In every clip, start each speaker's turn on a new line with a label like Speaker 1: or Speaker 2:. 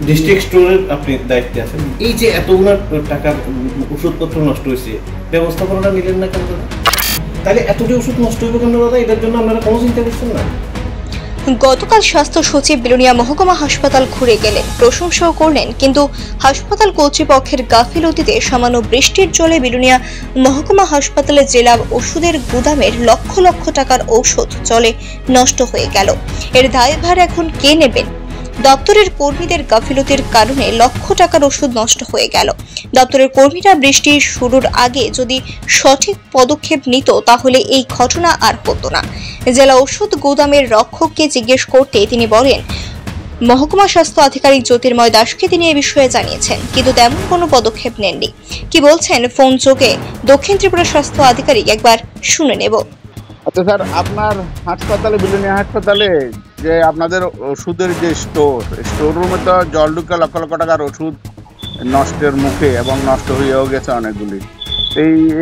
Speaker 1: District স্টোরের আপনি দায়িত্বে আছেন, এই যে এতগুলো টাকার ওষুধপত্র নষ্ট হয়েছে, ব্যবস্থাপনাটা নিলেন না কেন দাদা? তাহলে এতটি ওষুধ নষ্ট হইব কেন দাদা? এটার জন্য আপনারা কোনো চিন্তা করছেন না?
Speaker 2: গতকাল স্বাস্থ্য সচিব বিলোনিয়া মহকুমা হাসপাতাল ঘুরে গেলেন, প্রশংসাও করলেন, কিন্তু হাসপাতাল কর্তৃপক্ষের গাফিলতিতে সামান্য বৃষ্টির জলে বিলোনিয়া মহকুমা হাসপাতালে জেলা ওষুধের গুদামের লক্ষ লক্ষ টাকার ঔষধ জলে নষ্ট হয়ে গেল। এর দায়ভার এখন কে নেবেন? দপ্তরের কর্মীদের গাফিলতির কারণে লক্ষ টাকার ওষুধ নষ্ট হয়ে গেল। দপ্তরের কর্মীরা বৃষ্টি শুরুর আগে যদি সঠিক পদক্ষেপ নিত তাহলে এই ঘটনা আর হতো না। জেলা ওষুধ গুদামের রক্ষককে জিজ্ঞেস করতে তিনি বলেন, মহকুমা স্বাস্থ্য আধিকারিক জ্যোতির্ময় দাসকে তিনি এ বিষয়ে জানিয়েছেন, কিন্তু তেমন কোনো পদক্ষেপ নেননি। কি বলছেন ফোন যোগে দক্ষিণ ত্রিপুরা স্বাস্থ্য আধিকারিক, একবার শুনে নেব।
Speaker 3: আচ্ছা স্যার, আপনার হাসপাতালে, বিলোনিয়া হাসপাতালে যে আপনাদের ওষুধের যে স্টোর রুমে তো জল ঢুকে লক্ষ লক্ষ টাকার ওষুধ নষ্টের মুখে এবং নষ্ট হয়েও গেছে অনেকগুলি।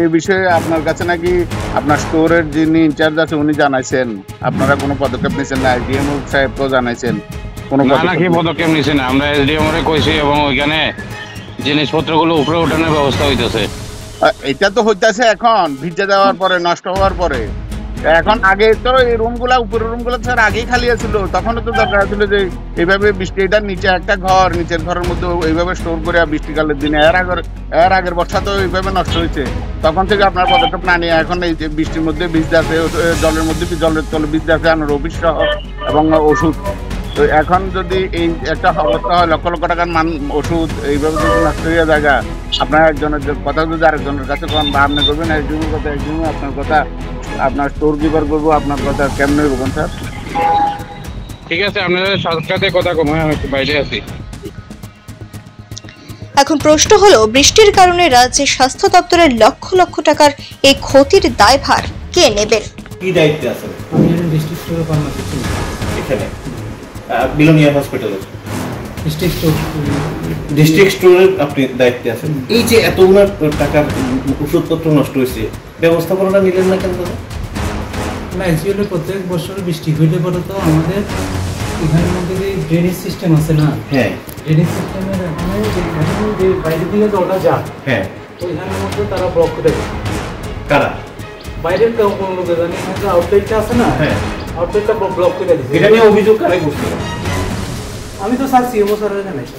Speaker 3: এই বিষয়ে আপনার কাছে নাকি আপনার স্টোরের যিনি ইনচার্জ আছে উনি জানাইছেন, আপনারা কোনো পদক্ষেপ নিচ্ছেন না? এসডিএম সাহেবকেও জানাইছেন? কোনো
Speaker 4: পদক্ষেপ নিচ্ছেন না? আমরা এসডিএম এর কইছি এবং ওইখানে জিনিসপত্রগুলো উপরে ওঠানোর ব্যবস্থা হইতেছে।
Speaker 3: এটা তো হইতেছে এখন ভিজে দেওয়ার পরে, নষ্ট হওয়ার পরে। এখন আগে তো এই রুমগুলা, উপরের রুমগুলো স্যার আগেই খালি ছিল, তখনও তো দরকার ছিল যে এইভাবে বৃষ্টিটার নিচে একটা ঘর, নিচের ঘরের মধ্যে এইভাবে স্টোর করে বৃষ্টিকালের দিনে। এর আগের বর্ষা তো এইভাবে নষ্ট হয়েছে, তখন থেকে আপনার পদক্ষেপ না নিয়ে এখন এই যে বৃষ্টির মধ্যে ভিজতে আছে, জলের মধ্যে জলের তলে ভিজতে আছে আপনার অফিস সহ এবং ওষুধ। তো এখন যদি এই একটা অবস্থা হয়, লক্ষ লক্ষ টাকার ওষুধ এইভাবে যদি নষ্ট হয়ে জায়গা, আপনার একজনের কথা যদি আরেকজনের কাছে আপনি করবেন, একজনের কথা একজন, আপনার কথা আপনার স্টোর কিপার করবো, আপনার কথা কেমনে করবেন স্যার?
Speaker 4: ঠিক আছে, আপনাদের সাথে কথা কম, আমি একটু বাইরে আছি।
Speaker 2: এখন প্রশ্ন হলো, বৃষ্টির কারণে রাজ্যের স্বাস্থ্য দপ্তরের লক্ষ লক্ষ টাকার এই ক্ষতির দায়ভার কে নেবেন?
Speaker 1: কি দায়িত্বে আছেন?
Speaker 5: আমি ডিস্ট্রিক্ট স্টোরের ফার্মাসিস্ট
Speaker 1: এখানে বিলোনিয়া হসপিটালে
Speaker 5: ডিস্ট্রিক্ট
Speaker 1: স্টোরের আপনি দায়িত্বে আছেন, এই যে এতগুলো টাকার ওষুধপত্র নষ্ট হয়েছে, ব্যবস্থাপনাটা নিলেন না কেন দাদা?
Speaker 5: না, অ্যাকচুয়ালি প্রত্যেক বছর বৃষ্টি হইলে পরে তো আমাদের এখানের মধ্যে যে ড্রেনেজ সিস্টেম আছে না,
Speaker 1: হ্যাঁ,
Speaker 5: ড্রেনেজ সিস্টেমের এখানে যে বাইরের দিকে জলটা যায়,
Speaker 1: হ্যাঁ,
Speaker 5: তো এখানের মধ্যে তারা ব্লক করে দেয়।
Speaker 1: কারা?
Speaker 5: বাইরের কেউ কোনো লোকে জানি, এখানে যে আউটলেটটা আছে না,
Speaker 1: হ্যাঁ,
Speaker 5: আউটলেটটা ব্লক করে দিচ্ছে।
Speaker 1: এটা নিয়ে অভিযোগ কারে করছিল?
Speaker 5: আমি তো স্যার সিএমও স্যারের জানাইছি।